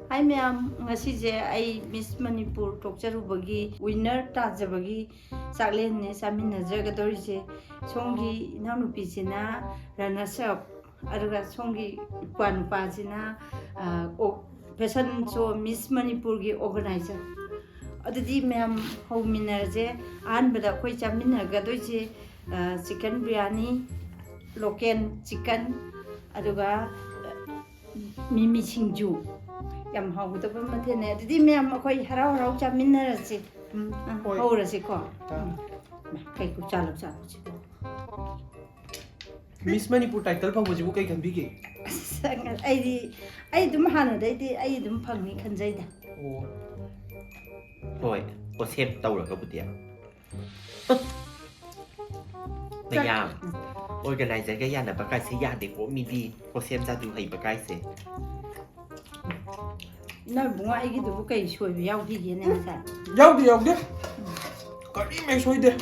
Hai ma'am, ngasi je ai Miss Manipur tokcharuba winner tajabagi chaklen ne saminajagadori je songi inanupi sina runners up aduga songi ipanupa sina fashion show Miss Manipur gi organizer adudi ma'am hauminar je anbada koi chaminagadoi je chicken biryani local chicken aduga mimi singju yam hawdaba mathene adudi ma'am akoi harau harau chaminarasi hawrasi ko kai ku chalo chi Miss Manipur title phangbajibu kai khanbige ai dum hana dai ai dum phangni khanjaida Thôi, có xem tàu rồi có một tiếng Này à, organize cái nhà là bác cái sẽ nhà để có mini có xem ra từ hay bác cái sẽ na bunga ai gi du kai shoi bi yaw di ne sa Yaude Kari me soide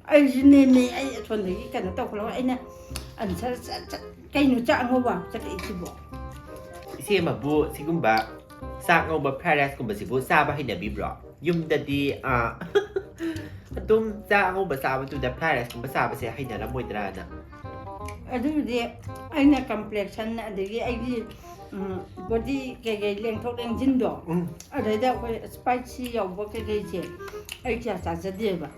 ai jine me ai thon de gi kana to ko ai na an sa kai nu cha ngo ba cha kai chi bo xem mà bu thì cũng bà sang ngô bà Paris cũng bà sĩ bu sa bà hay là bị bỏ dùng đã đi tụm sang ngô bà sa bà tụm đã Paris cũng bà sa bà sẽ hay là làm môi ra nè adu de ai na complexion na de gi ai gi body cái leng thok leng jin do ở đây đâu cái spicy dầu có cái gì ai chả chả rất đẹp à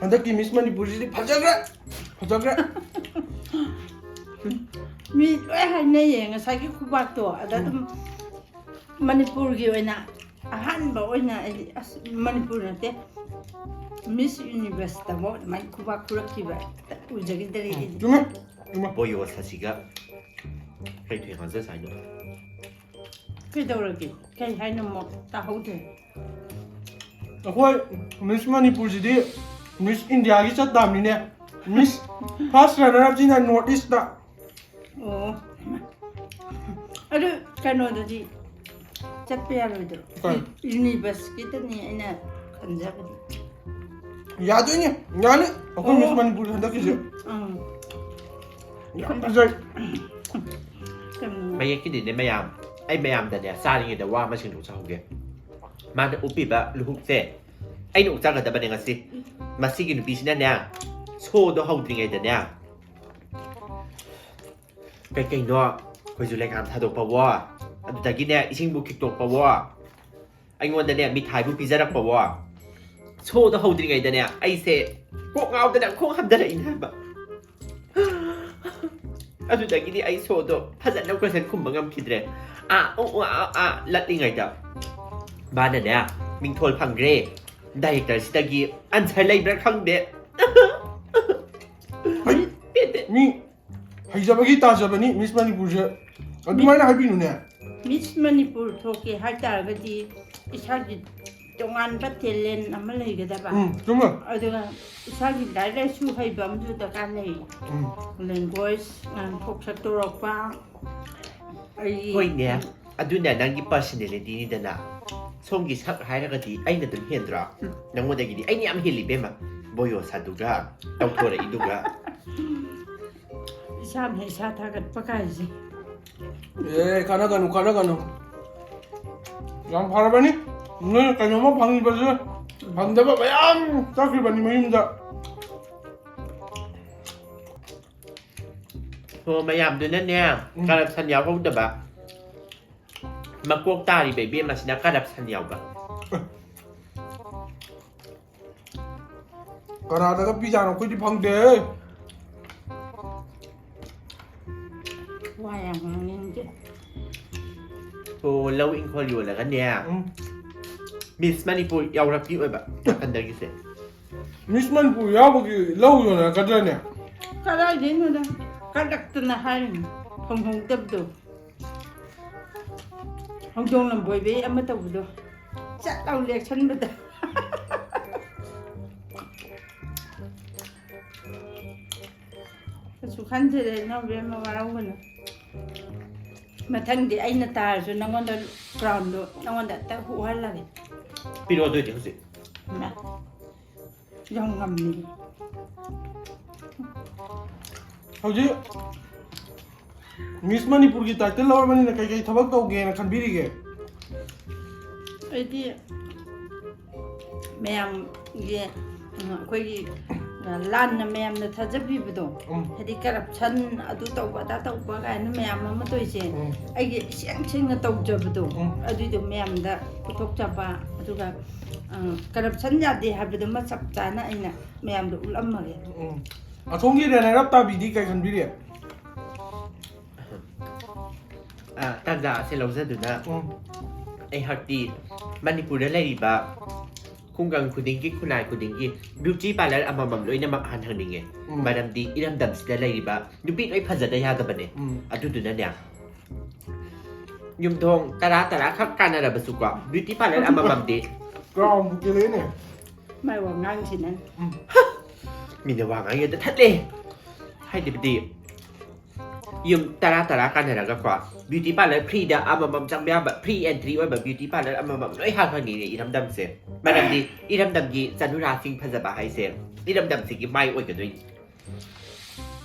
Handaki Miss Manipur ji phajagra mi ai hay này vậy ngay cái khu vực đó ở đó Manipur gì vậy nè han bảo vậy nè Manipur nè thế Miss Universe đó mà khu vực kia vậy ui giờ cái đấy Juma 보여 사시가 hay thuyền hàng rất sai nữa cái đâu rồi cái hay nó một ta không thể Akoi Miss Manipur ji di Miss India gi chat dam ni ne Miss first runner up jin North East da ồ aduh cái nó đó gì chất bia rồi đó Universe cái đó này anh à khẩn ra cái Ya do ni yani akoi Miss Manipur handaki ji Rồi bây giờ cái gì đấy mày làm anh mày làm tại nhà xa đi người ta qua mà chừng đủ sao kìa mà nó úp bị bạ lục xe anh úp ra người ta bên này gì mà xí cái nó bị xin nè xô đó hậu thì ngày tại nhà cái nó coi dù lại làm thay đổi power anh ta cái này xin bút kịch đổi power anh muốn tại nhà bị thay bút pizza đặc power xô đó hậu thì ngày tại nhà anh sẽ cố ngao tại nhà không làm được gì hết ꯑꯗꯨꯗꯒꯤꯗꯤ ꯑꯩ ꯁꯣꯗꯣ ꯐꯖꯅ question ꯈꯨꯝꯕ ꯉꯝꯈꯤꯗ꯭ꯔꯦ ꯂꯠꯂꯤꯉꯩꯗ ꯃꯥꯅꯅꯦ ꯃꯤꯡꯊꯣꯜ ꯐꯪꯈ꯭ꯔꯦ ꯗꯥꯏꯔꯦꯛꯇꯔꯁꯤꯗꯒꯤ answer ꯂꯩꯕ꯭ꯔꯥ ꯈꯪꯗꯦ Mi haijabagi tajabani Miss Manipur je adumana habinune Miss Manipur thoke har targadi isagi tongan ba talent ama leigada ba Juma aduga isagi direct su haiba amdu da kan lei language and thok satorok pa ai ꯍꯣꯏꯅꯦ ꯑꯗꯨꯅ ꯅꯪꯒꯤ ꯄꯔꯁꯣꯅꯦꯂꯤꯇꯤꯅꯤꯗꯅ ꯁꯣꯝꯒꯤ ꯁꯛ ꯍꯥꯏꯔꯒꯗꯤ ꯑꯩꯅ ꯑꯗꯨꯝ ꯍꯦꯟꯗ꯭ꯔꯣ ꯅꯪꯉꯣꯟꯗꯒꯤꯗꯤ ꯑꯩꯅ ꯌꯥꯝ ꯍꯦꯜꯂꯤꯕꯦꯝꯃ ꯕꯣꯌꯣ ꯁꯥꯗꯨꯒ ꯇꯧꯊꯣꯔꯛꯏꯗꯨꯒ isam he sa thagat pa kai ji kanaganu Yang parabani ne kanoma phangi baje phangdaba bayam chakribani mayumda ꯍꯣ ꯃꯌꯥꯝꯗꯨꯅꯅꯦ ꯀꯔꯞꯁꯟ ꯌꯥꯎꯍꯧꯗꯕ ꯃꯀꯣꯛ ꯇꯥꯔꯤꯕ ꯏꯕꯦꯝ ꯑꯁꯤꯅ ꯀꯔꯞꯁꯟ ꯌꯥꯎꯕ Karadaga pijano koi di phangde wa yang ngin je ꯍꯣ ꯂꯧ ꯏꯪꯈꯣꯜ ꯌꯣꯜꯂꯒꯅꯦ ꯃꯤꯁ ꯃꯅꯤꯄꯨꯔ ꯌꯥꯎꯔꯛꯄꯤ ꯑꯣꯏꯕ ꯅꯥꯀꯟꯗꯒꯤꯁꯦ Miss Manipur yabagi lau yona kadane kara din no da kadak na harin hong hong tab do hong dong lam boy be ama taw do chat law election ba da su khan de na be ma warau na mathang di ai na tar su nangon da crown do nangon da ta hu hal la ꯄꯤꯔꯛꯑꯣ ꯑꯗꯨꯏꯗꯤ ꯍꯧꯖꯤꯛ na yang ngam ni Hauji ꯃꯤꯁ ꯃꯅꯤꯄꯨꯔꯒꯤ title ꯂꯧꯔꯕꯅꯤꯅ ꯀꯩꯀꯩ ꯊꯕꯛ ꯇꯧꯒꯦꯅ ꯈꯟꯕꯤꯔꯤꯒꯦ ꯑꯩꯗꯤ ꯃꯌꯥꯝꯒꯤ ꯑꯩꯈꯣꯏꯒꯤ ꯂꯥꯟꯅ ꯃꯌꯥꯝꯅ ꯊꯥꯖꯕꯤꯕꯗꯣ ꯍꯥꯏꯗꯤ ꯀꯔꯞꯁꯟ ꯑꯗꯨ ꯇꯧꯕ ꯑꯗꯥ ꯇꯧꯕ ꯀꯥꯏꯅ ꯃꯌꯥꯝ ꯑꯃ ꯇꯧꯔꯤꯁꯦ ꯑꯩꯒꯤ ꯏꯁꯦꯡ ꯁꯦꯡꯅ ꯇꯧꯖꯕꯗꯣ ꯑꯗꯨꯏꯗꯣ ꯃꯌꯥꯝꯗ ꯄꯨꯊꯣꯛꯆꯕ ꯑꯗꯨꯒ ꯀꯔꯞꯁꯟ ꯌꯥꯗꯦ ꯍꯥꯏꯕꯗꯨꯃ ꯆꯞ ꯆꯥꯅ ꯑꯩꯅ ꯃꯌꯥꯝꯗ ꯎꯠꯂꯝꯃꯒꯦ ꯑꯁꯣꯝꯒꯤ ꯔꯅꯔ ꯑꯞ ꯇꯥꯕꯤꯗꯤ ꯀꯩ ꯈꯟꯕꯤꯔꯤ ꯇꯥꯟꯖꯥ ꯑꯁꯤ ꯂꯧꯖꯗꯨꯅ ꯑꯩꯍꯥꯛꯇꯤ ꯃꯅꯤꯄꯨꯔꯗ ꯂꯩꯔꯤꯕ ꯈꯨꯡꯒꯪ ꯈꯨꯗꯤꯡꯒꯤ ꯈꯨꯟꯅꯥꯏ ꯈꯨꯗꯤꯡꯒꯤ ꯕ꯭ꯌꯨꯇꯤ ꯄꯥꯔꯂꯔ ꯑꯃꯃꯝ ꯂꯣꯏꯅꯃꯛ ꯍꯥꯡꯍꯟꯅꯤꯡꯉꯦ ꯃꯔꯝꯗꯤ ꯏꯔꯝꯗꯝꯁꯤꯗ ꯂꯩꯔꯤꯕ ꯅꯨꯄꯤ ꯂꯣꯏ ꯐꯖꯗ ꯌꯥꯗꯕꯅꯦ ꯑꯗꯨꯗꯨꯅꯅꯦ ꯌꯨꯝꯊꯣꯡ ꯇꯔꯥ ꯈꯛ ꯀꯥꯟꯅꯔꯕꯁꯨꯀꯣ ꯕ꯭ꯌꯨꯇꯤ ꯄꯥꯔꯂꯔ ꯑꯃꯃꯝꯗꯤ ꯒ꯭ꯔꯥꯎꯟ ꯀꯦꯂꯦꯅꯦ ꯃꯥꯏ ꯋꯥꯉꯥꯡꯁꯤꯅ ꯃꯤꯅ ꯋꯥ ꯉꯥꯡꯉꯦꯗ ꯊꯠꯂꯦ ꯍꯥꯏꯗꯤꯕꯗꯤ ꯌꯨꯝ ꯇꯔꯥ ꯀꯥꯟꯅꯔꯒꯀꯣ ꯕ꯭ꯌꯨꯇꯤ ꯄꯥꯔꯂꯔ ꯐ꯭ꯔꯤꯗ ꯑꯃꯃꯝ ꯆꯪꯕ ꯌꯥꯕ ꯐ꯭ꯔꯤ ꯑꯦꯟꯇ꯭ꯔꯤ ꯑꯣꯏꯕ ꯕ꯭ꯌꯨꯇꯤ ꯄꯥꯔꯂꯔ ꯑꯃꯃꯝ ꯂꯣꯏ ꯍꯥꯡꯍꯟꯅꯤꯡꯉꯦ ꯏꯔꯝꯗꯝꯁꯦ ꯃꯔꯝꯗꯤ ꯏꯔꯝꯗꯝꯒꯤ ꯆꯅꯨꯔꯥꯁꯤꯡ ꯐꯖꯕ ꯍꯥꯏꯁꯦ ꯏꯔꯝꯗꯝꯁꯤꯒꯤ ꯃꯥꯏ ꯑꯣꯏꯒꯗꯣꯏꯅꯤ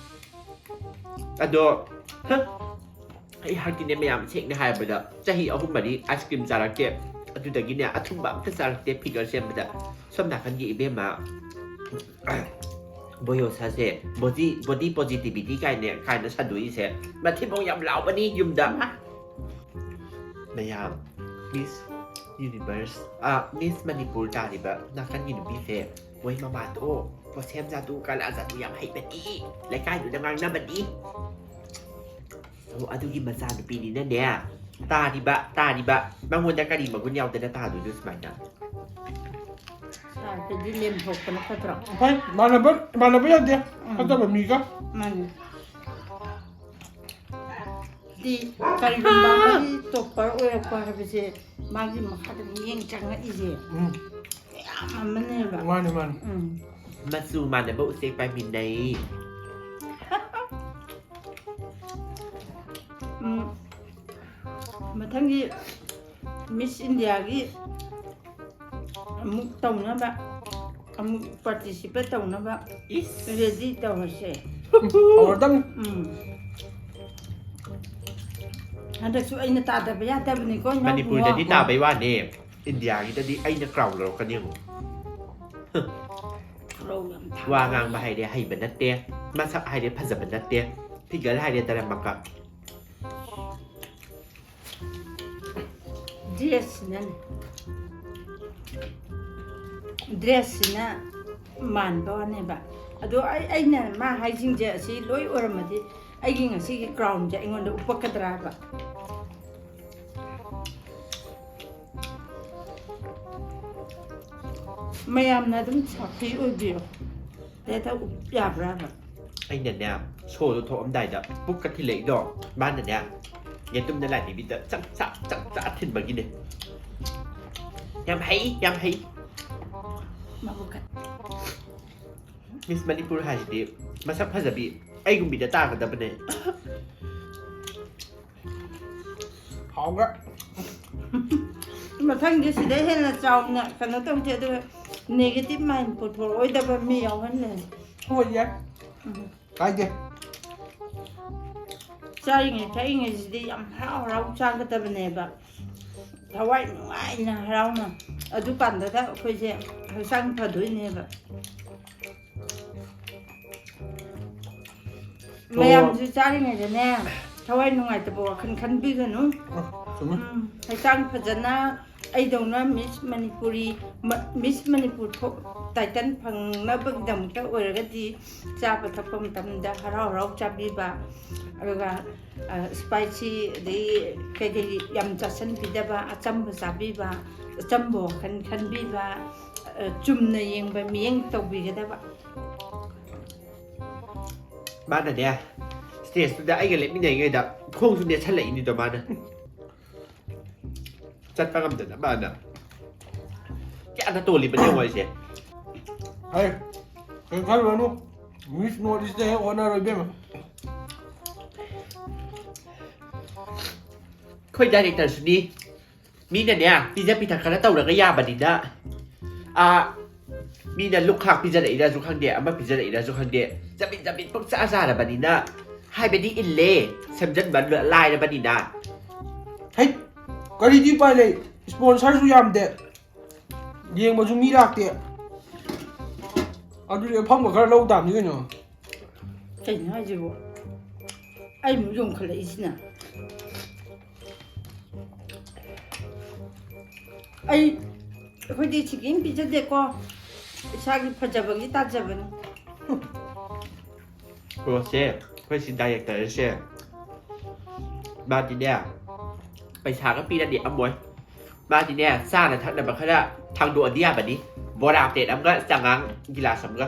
ꯑꯗꯣ ꯑꯩꯍꯥꯛꯀꯤꯅꯦ ꯃꯌꯥꯝ ꯁꯦꯡꯅ ꯍꯥꯏꯔꯕꯗ ꯆꯍꯤ 3-4 ꯑꯥꯏꯁ ꯀ꯭ꯔꯤꯝ ꯆꯥꯔꯛꯇꯦ ꯑꯗꯨꯗꯒꯤꯅꯦ ꯑꯊꯨꯝꯕ ꯑꯝꯇ ꯆꯥꯔꯛꯇꯦ ꯐꯤꯒꯔ ꯁꯦꯝꯕꯗ ꯁꯣꯝ ꯅꯥꯀꯟꯒꯤ ꯏꯕꯦꯝꯃ ꯕꯣꯌꯣꯁꯥꯁꯦ ꯕꯣꯗꯤ ꯄꯣꯖꯤꯇꯤꯚꯤꯇꯤ ꯀꯥꯏꯅ ꯁꯟꯗꯣꯛꯏꯁꯦ ꯃꯊꯤꯕꯣꯡ ꯌꯥꯝ ꯂꯥꯎꯕꯅꯤ ꯌꯨꯝꯗ ꯃꯌꯥꯝ ꯃꯤꯁ ꯌꯨꯅꯤꯚꯔꯁ ꯃꯤꯁ ꯃꯅꯤꯄꯨꯔ ꯇꯥꯔꯤꯕ ꯅꯥꯀꯟꯒꯤ ꯅꯨꯄꯤꯁꯦ ꯃꯣꯏ ꯃꯃꯥꯗꯣ ꯄꯣꯁꯦꯝ ꯖꯥꯗꯨ ꯀꯂꯥ ꯖꯥꯗꯨ ꯌꯥꯝ ꯍꯩꯕꯅꯤ ꯂꯩꯀꯥꯏꯗꯨꯗ ꯉꯥꯡꯅꯕꯅꯤ ꯑꯗꯨꯒꯤ ꯃꯆꯥꯅꯨꯄꯤꯅꯤꯅꯅꯦ ꯇꯥꯔꯤꯕ ꯃꯉꯣꯟꯗ ꯀꯔꯤ ꯃꯒꯨꯟ ꯌꯥꯎꯗꯅ ꯇꯥꯗꯣꯏꯅꯣ ꯁꯨꯃꯥꯏꯅ ꯁꯥꯔꯗꯗꯤ ꯂꯦꯝꯊꯣꯛꯄꯅ ꯐꯠꯇ꯭ꯔꯣ ꯐꯩ ꯃꯥꯟꯅꯕ ꯌꯥꯗꯦ ꯐꯠꯇꯕ ꯃꯤꯒ ꯃꯥꯅꯤ ꯀꯔꯤꯒꯨꯝꯕ ꯑꯃꯒꯤ ꯇꯣꯞꯄꯔ ꯑꯣꯏꯔꯛꯄ ꯍꯥꯏꯕꯁꯦ ꯃꯥꯒꯤ ꯃꯈꯥꯗ ꯃꯤꯠꯌꯦꯡ ꯆꯪꯉꯛꯏꯁꯦ ꯃꯌꯥꯝ ꯑꯃꯅꯦꯕ ꯃꯥꯅꯤ ꯃꯆꯨ ꯃꯥꯟꯅꯕ ꯎꯆꯦꯛ ꯄꯥꯏꯃꯤꯟꯅꯩ ꯃꯊꯪꯒꯤ ꯃꯤꯁ ꯏꯟꯗꯤꯌꯥꯒꯤ ꯑꯃꯨꯛ ꯇꯧꯅꯕ ꯑꯃꯨꯛ ꯄꯥꯔꯇꯤꯁꯤꯄꯦꯠ ꯇꯧꯅꯕ ꯔꯦꯗꯤ ꯇꯧꯔꯁꯦ ꯍꯟꯗꯛꯁꯨ ꯑꯩꯅ ꯇꯥꯗꯕ ꯌꯥꯗꯕꯅꯤꯀꯣ ꯃꯅꯤꯄꯨꯔꯗꯗꯤ ꯇꯥꯕꯩ ꯋꯥꯅꯦ ꯏꯟꯗꯤꯌꯥꯒꯤꯗꯗꯤ ꯑꯩꯅ ꯀ꯭ꯔꯥꯎꯟ ꯂꯧꯔꯛꯀꯅꯤ ꯑꯃꯨꯛ ꯋꯥ ꯉꯥꯡꯕ ꯍꯥꯏꯔꯦ ꯍꯩꯕ ꯅꯠꯇꯦ ꯃꯁꯛ ꯍꯥꯏꯔꯦ ꯐꯖꯕ ꯅꯠꯇꯦ ꯐꯤꯒꯔ ꯍꯥꯏꯔꯦ ꯗꯔꯃꯀ ꯗ꯭ꯔꯦꯁꯁꯤꯅ ꯃꯥꯟꯕ ꯋꯥꯅꯦꯕ ꯑꯗꯣ ꯑꯩꯅ ꯃꯥ ꯍꯥꯏꯁꯤꯡꯁꯦ ꯑꯁꯤ ꯂꯣꯏ ꯑꯣꯏꯔꯝꯃꯗꯤ ꯑꯩꯒꯤ ꯉꯁꯤꯒꯤ ꯀ꯭ꯔꯥꯎꯟꯁꯦ ꯑꯩꯉꯣꯟꯗ ꯎꯞꯄꯛꯀꯗ꯭ꯔꯥ ꯍꯥꯏꯕ ꯃꯌꯥꯝꯅ ꯑꯗꯨꯝ ꯁꯥꯐꯤ ꯑꯣꯏꯕꯤꯔꯣ ꯍꯦꯛꯇ ꯎꯞ ꯌꯥꯕ꯭ꯔꯥꯕ ꯑꯩꯅꯅꯦ ꯁꯣꯗꯣ ꯊꯣꯛꯑꯝꯗꯥꯏꯗ ꯄꯨꯛꯀ ꯊꯤꯜꯂꯛꯏꯗꯣ ꯃꯥꯅꯅꯦ ꯌꯦꯇꯨꯝꯗ ꯂꯥꯏꯕꯤꯕꯤꯗ ꯆꯞ ꯆꯥ ꯊꯤꯟꯕꯒꯤꯅꯦ ꯌꯥꯝ ꯍꯩ ꯃꯤꯁ ꯃꯅꯤꯄꯨꯔ ꯍꯥꯏꯁꯤꯗꯤ ꯃꯁꯛ ꯐꯖꯕꯤ ꯑꯩꯒꯨꯝꯕꯤꯗ ꯇꯥꯒꯗꯕꯅꯦ ꯍꯥꯎꯒ ꯃꯊꯪꯗꯤ ꯁꯤꯗ ꯍꯦꯟꯅ ꯆꯥꯎꯅ ꯀꯩꯅꯣ ꯇꯧꯁꯦ ꯑꯗꯨꯒ ꯅꯦꯒꯦꯇꯤꯚ ꯃꯥꯏꯟ ꯄꯨꯊꯣꯔꯛꯑꯣꯏꯗꯕ ꯃꯤ ꯌꯥꯎꯍꯜꯂꯦ ꯍꯣꯏ ꯌꯥꯏ ꯀꯥꯏꯗꯦ ꯆꯥꯔꯤꯉꯩ ꯊꯛꯏꯉꯩꯁꯤꯗꯤ ꯌꯥꯝ ꯍꯔꯥꯎ ꯆꯥꯒꯗꯕꯅꯦꯕ ꯊꯋꯥꯏ ꯅꯨꯡꯉꯥꯏꯅ ꯍꯔꯥꯎꯅ ꯑꯗꯨꯀꯥꯟꯗꯗ ꯑꯩꯈꯣꯏꯁꯦ ꯍꯛꯆꯥꯡ ꯐꯗꯣꯏꯅꯦꯕ ꯃꯌꯥꯝꯁꯨ ꯆꯥꯔꯤꯉꯩꯗꯅꯦ ꯊꯋꯥꯏ ꯅꯨꯡꯉꯥꯏꯇꯕ ꯋꯥꯈꯜ ꯈꯟꯕꯤꯒꯅꯨ ꯍꯛꯆꯥꯡ ꯐꯖꯅ ꯑꯩꯗꯧꯅ ꯃꯤꯁ ꯃꯅꯤꯄꯨꯔ ꯇꯥꯏꯇꯜ ꯐꯪꯅꯕꯒꯤꯗꯃꯛꯇ ꯑꯣꯏꯔꯒꯗꯤ ꯆꯥꯕ ꯊꯛꯄ ꯃꯇꯝꯗ ꯍꯔꯥꯎ ꯆꯥꯕꯤꯕ ꯑꯗꯨꯒ ꯁ꯭ꯄꯥꯏꯁꯤ ꯑꯗꯒꯤ ꯀꯩꯀꯩ ꯌꯥꯝ ꯆꯥꯁꯤꯟꯕꯤꯗꯕ ꯑꯆꯝꯕ ꯆꯥꯕꯤꯕ ꯑꯆꯝꯕ ꯋꯥꯈꯜ ꯈꯟꯕꯤꯕ ꯆꯨꯝꯅ ꯌꯦꯡꯕ ꯃꯤꯠꯌꯦꯡ ꯇꯧꯕꯤꯒꯗꯕ ꯃꯥꯅꯅꯦ ꯁ꯭ꯇꯦꯖꯇꯨꯗ ꯑꯩꯒ ꯂꯦꯞꯃꯤꯟꯅꯔꯤꯉꯩꯗ ꯈꯣꯡꯁꯨ ꯅꯦꯠꯁꯜꯂꯛꯏꯅꯤꯗꯣ ꯃꯥꯅ ꯆꯠꯄ ꯉꯝꯗꯅ ꯃꯥꯅ ꯀꯌꯥꯗ ꯇꯣꯜꯂꯤꯕꯅꯦ ꯃꯣꯏꯁꯦ ꯍꯩ ꯀꯩ ꯈꯜꯂꯨꯔꯅꯨ ꯃꯤꯁ ꯅꯣꯔꯠ ꯏꯁꯇ ꯍꯦꯛ ꯍꯣꯠꯅꯔꯣ ꯏꯕꯦꯝꯃ ꯑꯩꯈꯣই ꯗꯥꯏꯔꯦꯛꯇꯔꯁꯨꯅꯤ ꯃꯤꯅꯅꯦ ꯄꯤꯖ ꯄꯤꯊꯛ ꯈꯔ ꯇꯧꯔꯒ ꯌꯥꯕꯅꯤꯅ ꯃꯤꯅ ꯂꯨꯛꯈꯥꯛ ꯄꯤꯖꯔꯛꯏꯔꯁꯨ ꯈꯪꯗꯦ ꯑꯃ ꯄꯤꯖꯔꯛꯏꯔꯁꯨ ꯈꯪꯗꯦ ꯆꯕꯤꯠ ꯄꯨꯡꯆꯥ ꯆꯥꯔꯕꯅꯤꯅ ꯍꯥꯏꯕꯗꯤ ꯏꯜꯂꯦ ꯁꯦꯝꯖꯤꯟꯕ ꯂꯥꯏꯔꯕꯅꯤꯅ ꯍꯩ ꯀꯔꯤꯗꯤ ꯎꯄꯥꯏ ꯂꯩ ꯁ꯭ꯄꯣꯟꯁꯔꯁꯨ ꯌꯥꯝꯗꯦ ꯌꯦꯡꯕꯁꯨ ꯃꯤ ꯂꯥꯛꯇꯦ ꯑꯗꯨꯗꯤ ꯑꯐꯪꯕ ꯈꯔ ꯂꯧ ꯇꯥꯕꯅꯤ ꯀꯩꯅꯣ ꯀꯩꯅꯣ ꯍꯥꯏꯁꯤꯕꯣ ꯑꯩꯃꯨꯛ ꯌꯣꯟꯈꯠꯂꯛꯏꯁꯤꯅ ꯑꯩꯈꯣꯏꯗꯤ ꯁꯤꯀꯤꯝ ꯄꯤꯖꯗꯦꯀꯣ ꯏꯁꯥꯒꯤ ꯐꯖꯕꯒꯤ ꯇꯥꯖꯕꯅꯤ ꯕ꯭ꯔꯣꯁꯦ ꯑꯩꯈꯣꯏ ꯁꯤ ꯗꯥꯏꯔꯦꯛꯇꯔꯁꯦ ꯃꯥꯗꯤꯅꯦ ꯄꯩꯁꯥꯒ ꯄꯤꯔꯗꯤ ꯑꯃꯣꯏ ꯃꯥꯗꯤꯅꯦ ꯆꯥꯅ ꯊꯛꯅꯕ ꯈꯔ ꯊꯥꯡꯗꯣꯛꯑꯗꯤ ꯌꯥꯕꯅꯤ ꯕꯣꯔꯥ ꯄ꯭ꯂꯦꯠ ꯑꯃꯒ ꯆꯉꯥꯡ ꯒꯤꯂꯥꯁ ꯑꯃꯒ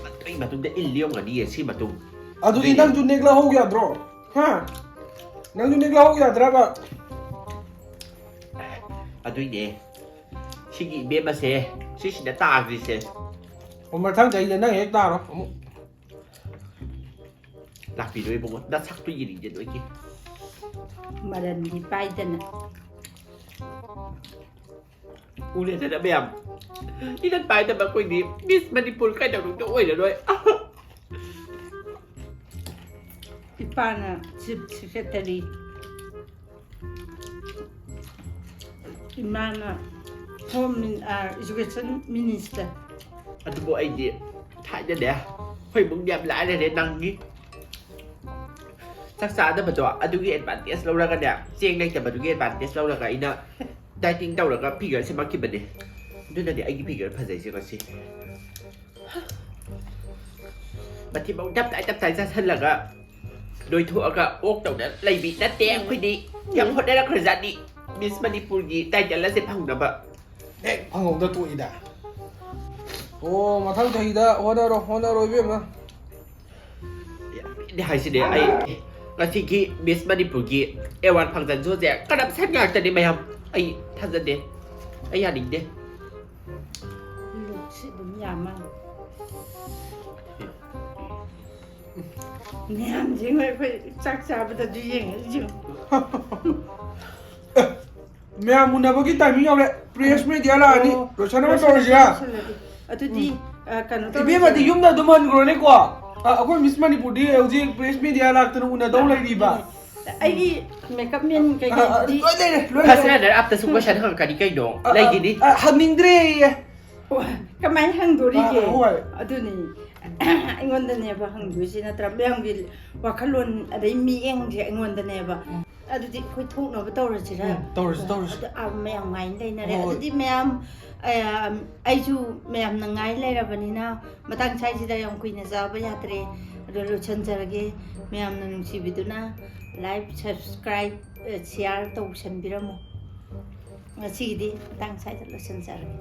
ꯑꯗꯨꯒꯤ ꯃꯇꯨꯡꯗ ꯏꯜꯂꯤꯌꯣꯡꯒꯅꯤꯌꯦ ꯁꯤ ꯃꯇꯨꯡ ꯑꯗꯨꯗꯤ ꯅꯪꯁꯨ ꯅꯦꯛꯂꯍꯧ ꯌꯥꯗ꯭ꯔꯣ ꯍꯥ ꯅꯪꯁꯨ ꯅꯦꯛꯂꯍꯧ ꯌꯥꯗ꯭ꯔꯕ ꯑꯗꯨꯏꯅꯦ ꯁꯤꯒꯤ ꯏꯕꯦꯝꯃꯁꯦ ꯁꯤꯁꯤꯗ ꯇꯥꯈ꯭ꯔꯤꯁꯦ ꯑꯣ ꯃꯊꯪ ꯆꯍꯤꯗ ꯅꯪ ꯍꯦꯛ ꯇꯥꯔꯣ ꯑꯃꯨꯛ ꯂꯥꯛꯄꯤꯗꯣꯏꯕꯣ ꯅꯁꯛꯇꯨ ꯌꯦꯡꯅꯤꯡꯗꯦ ꯅꯣꯏꯒꯤ ꯃꯔꯟꯗꯤ ꯄꯥꯏꯗꯅ ꯎꯔꯦꯗꯅ ꯃꯌꯥꯝ 이런 말도 받고 있니 미스 마니푸르 까다로운 또 오히려 ꯏꯄꯥꯅ ꯆꯤꯞ ꯁꯦꯀ꯭ꯔꯦꯇꯔꯤ ꯏꯃꯥꯅ ꯍꯣꯝ ꯏꯖꯨꯀꯦꯁꯟ ꯃꯤꯅꯤꯁꯇꯔ ꯑꯗꯨꯕꯨ ꯑꯩꯗꯤ ꯊꯥꯏꯅꯅꯦ ꯑꯩꯈꯣꯏ ꯏꯃꯨꯡ ꯌꯥꯝ ꯂꯥꯏꯔꯔꯦ ꯅꯪꯒꯤ ꯆꯥꯛ ꯆꯥꯗꯕꯗꯣ ꯑꯗꯨꯒꯤ ꯑꯦꯗꯚꯥꯟꯇꯦꯖ ꯂꯧꯔꯒꯅꯦ ꯆꯦꯡ ꯂꯩꯇꯕꯗꯨꯒꯤ ꯑꯦꯗꯚꯥꯟꯇꯦꯖ ꯂꯧꯔꯒ ꯑꯩꯅ ꯗꯥꯏꯇꯤꯡ ꯇꯧꯔꯒ ꯐꯤꯒꯔ ꯁꯦꯝꯃꯛꯈꯤꯕꯅꯦ ꯑꯗꯨꯅꯗꯤ ꯑꯩꯒꯤ ꯐꯤꯒꯔ ꯐꯖꯩꯁꯦ ꯉꯁꯤ ꯃꯊꯤꯃꯧ ꯇꯞ ꯇꯥꯏ ꯆꯥꯁꯤꯜꯂꯒ ꯅꯣꯏꯊꯣꯛꯑꯒ ꯑꯣꯛ ꯇꯧꯅ ꯂꯩꯕꯤ ꯅꯠꯇꯦ ꯑꯩꯈꯣꯏꯗꯤ ꯌꯥꯝ ꯍꯣꯠꯅꯔꯛꯈ꯭ꯔꯖꯥꯠꯅꯤ ꯃꯤꯁ ꯃꯅꯤꯄꯨꯔꯒꯤ ꯇꯥꯏꯇꯜ ꯑꯁꯦ ꯐꯪꯅꯕ ꯍꯦꯛ ꯐꯪꯍꯧꯗ ꯇꯣꯛꯏꯗ ꯑꯣ ꯃꯊꯪ ꯆꯍꯤꯗ ꯍꯣꯠꯅꯔꯣ ꯏꯕꯦꯝꯃ ꯍꯥꯏꯁꯤꯅꯦ ꯑꯩ ꯉꯁꯤꯒꯤ ꯃꯤꯁ ꯃꯅꯤꯄꯨꯔꯒꯤ ꯑꯦꯋꯥꯔꯗ ꯐꯪꯁꯟ ꯁꯣꯁꯦ ꯀꯔꯞꯁꯟ ꯉꯥꯛꯇꯅꯤ ꯃꯌꯥꯝ ꯑꯩ ꯊꯥꯖꯗꯦ ꯑꯩ ꯌꯥꯅꯤꯡꯗꯦ ꯂꯨꯛꯁꯤ ꯑꯗꯨꯝ ꯌꯥꯝꯃ ꯃꯌꯥꯝꯁꯤꯡ ꯑꯩꯈꯣꯏ ꯆꯥꯛ ꯆꯥꯕꯗꯁꯨ ꯌꯦꯡꯉꯛꯏꯁꯨ ꯃꯌꯥꯝ ꯎꯅꯕꯒꯤ ꯇꯥꯏꯃꯤꯡ ꯌꯧꯔꯦ ꯄ꯭ꯔꯦꯁ ꯃꯤꯗꯤꯌꯥ ꯂꯥꯛꯑꯅꯤ ꯂꯣꯏꯁꯟꯅꯕ ꯇꯧꯔꯁꯤꯔꯥ ꯑꯗꯨꯗꯤ ꯀꯩꯅꯣ ꯏꯕꯦꯝꯃꯗꯤ ꯌꯨꯝꯗ ꯑꯗꯨꯝ ꯍꯟꯈ꯭ꯔꯣꯅꯦꯀꯣ ꯑꯩꯈꯣꯏ ꯃꯤꯁ ꯃꯅꯤꯄꯨꯔꯗꯤ ꯍꯧꯖꯤꯛ ꯄ꯭ꯔꯦꯁ ꯃꯤꯗꯤꯌꯥ ꯂꯥꯛꯇꯅ ꯎꯅꯗꯧ ꯂꯩꯔꯤꯕ ꯑꯩꯒꯤ ꯃꯦꯀꯞ ꯃꯦꯟ ꯀꯩꯀꯩꯗꯤ ꯂꯣꯏ ꯂꯩꯔꯦ ꯐꯥꯔꯁ ꯔꯟꯅꯔ ꯑꯞꯇꯁꯨ ꯀꯣꯏꯁꯟ ꯍꯪꯉꯛꯀꯅꯤ ꯀꯩꯅꯣ ꯂꯩꯒꯤꯅꯤ ꯍꯪꯅꯤꯡꯗ꯭ꯔꯦꯌꯦ ꯀꯃꯥꯏꯅ ꯍꯪꯗꯣꯔꯤꯒꯦ ꯍꯣꯏ ꯑꯗꯨꯅꯤ ꯑꯩꯉꯣꯟꯗꯅꯦꯕ ꯍꯪꯗꯣꯏꯁꯤ ꯅꯠꯇ꯭ꯔꯥ ꯃꯌꯥꯝꯒꯤ ꯋꯥꯈꯜꯂꯣꯟ ꯑꯗꯩ ꯃꯤꯠꯌꯦꯡꯁꯦ ꯑꯩꯉꯣꯟꯗꯅꯦꯕ ꯑꯗꯨꯗꯤ ꯑꯩꯈꯣꯏ ꯊꯣꯛꯅꯕ ꯇꯧꯔꯁꯤꯔ ꯇꯧꯔꯁꯤ ꯃꯌꯥꯝ ꯉꯥꯏꯅ ꯂꯩꯅꯔꯦ ꯍꯣꯏ. ꯑꯗꯨꯗꯤ ꯃꯌꯥꯝ ꯑꯩꯁꯨ ꯃꯌꯥꯝꯅ ꯉꯥꯏ ꯂꯩꯔꯕꯅꯤ나 ꯃꯇꯥꯡ ꯁ꯭ꯋꯥꯏꯁꯤꯗ ꯌꯥꯝ ꯀꯨꯏꯅ ꯆꯥꯕ ꯌꯥꯗ꯭ꯔꯦ ꯑꯗꯣ ꯂꯣꯏꯁꯤꯟꯖꯔꯒꯦ ꯃꯌꯥꯝꯅ ꯅꯨꯡꯁꯤꯕꯤꯗꯨꯅ ꯂꯥꯏꯛ ꯁꯕꯁꯀ꯭ꯔꯥꯏꯕ ꯁꯤꯌꯥꯔ ꯇꯧꯁꯟꯕꯤꯔꯝꯃꯣ ꯉꯁꯤꯒꯤꯗꯤ ꯃꯇꯥꯡ ꯁ꯭ꯋꯥꯏꯗ ꯂꯣꯏꯁꯤꯟꯖꯔꯒꯦ